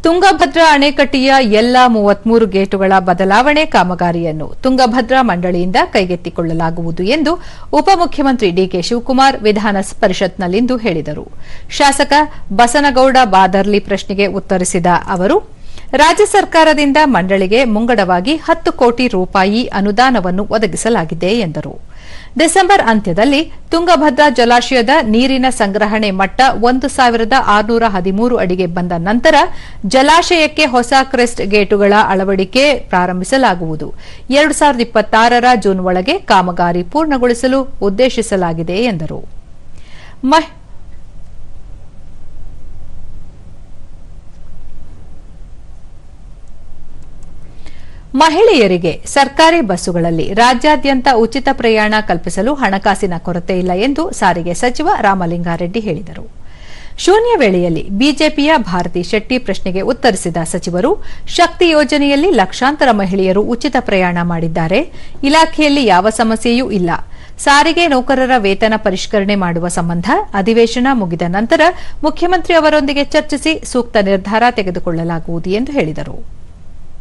ತುಂಗಭದ್ರಾ ಅಣೆಕಟ್ಟೆಯ ಎಲ್ಲ 33 ಗೇಟುಗಳ ಬದಲಾವಣೆ ಕಾಮಗಾರಿಯನ್ನು ತುಂಗಭದ್ರಾ ಮಂಡಳಿಯಿಂದ ಕೈಗೆತ್ತಿಕೊಳ್ಳಲಾಗುವುದು ಎಂದು ಉಪಮುಖ್ಯಮಂತ್ರಿ ಡಿಕೆ ಶಿವಕುಮಾರ್ ವಿಧಾನ ಪರಿಷತ್ನಲ್ಲಿಂದು ಹೇಳಿದರು. ಶಾಸಕ ಬಸನಗೌಡ ಬಾದರ್ಲಿ ಪ್ರಶ್ನೆಗೆ ಉತ್ತರಿಸಿದ ಅವರು, ರಾಜ್ಯ ಸರ್ಕಾರದಿಂದ ಮಂಡಳಿಗೆ ಮುಂಗಡವಾಗಿ 10 ಕೋಟಿ ರೂಪಾಯಿ ಅನುದಾನವನ್ನು ಒದಗಿಸಲಾಗಿದೆ ಎಂದರು. ಡಿಸೆಂಬರ್ ಅಂತ್ಯದಲ್ಲಿ ತುಂಗಭದ್ರಾ ಜಲಾಶಯದ ನೀರಿನ ಸಂಗ್ರಹಣೆ ಮಟ್ಟ 1613 ಅಡಿಗೆ ಬಂದ ನಂತರ ಜಲಾಶಯಕ್ಕೆ ಹೊಸ ಕ್ರೆಸ್ಟ್ ಗೇಟುಗಳ ಅಳವಡಿಕೆ ಪ್ರಾರಂಭಿಸಲಾಗುವುದು. 2026ರ ಜೂನ್ ಒಳಗೆ ಕಾಮಗಾರಿ ಪೂರ್ಣಗೊಳಿಸಲು ಉದ್ದೇಶಿಸಲಾಗಿದೆ ಎಂದರು. ಮಹಿಳೆಯರಿಗೆ ಸರ್ಕಾರಿ ಬಸ್ಸುಗಳಲ್ಲಿ ರಾಜ್ಯಾದ್ಯಂತ ಉಚಿತ ಪ್ರಯಾಣ ಕಲ್ಪಿಸಲು ಹಣಕಾಸಿನ ಕೊರತೆ ಇಲ್ಲ ಎಂದು ಸಾರಿಗೆ ಸಚಿವ ರಾಮಲಿಂಗಾರೆಡ್ಡಿ ಹೇಳಿದರು. ಶೂನ್ಯ ವೇಳೆಯಲ್ಲಿ ಬಿಜೆಪಿಯ ಭಾರತಿ ಶೆಟ್ಟಿ ಪ್ರಶ್ನೆಗೆ ಉತ್ತರಿಸಿದ ಸಚಿವರು, ಶಕ್ತಿ ಯೋಜನೆಯಲ್ಲಿ ಲಕ್ಷಾಂತರ ಮಹಿಳೆಯರು ಉಚಿತ ಪ್ರಯಾಣ ಮಾಡಿದ್ದಾರೆ. ಇಲಾಖೆಯಲ್ಲಿ ಯಾವ ಸಮಸ್ಯೆಯೂ ಇಲ್ಲ. ಸಾರಿಗೆ ನೌಕರರ ವೇತನ ಪರಿಷ್ಕರಣೆ ಮಾಡುವ ಸಂಬಂಧ ಅಧಿವೇಶನ ಮುಗಿದ ನಂತರ ಮುಖ್ಯಮಂತ್ರಿ ಅವರೊಂದಿಗೆ ಚರ್ಚಿಸಿ ಸೂಕ್ತ ನಿರ್ಧಾರ ತೆಗೆದುಕೊಳ್ಳಲಾಗುವುದು ಎಂದು ಹೇಳಿದರು.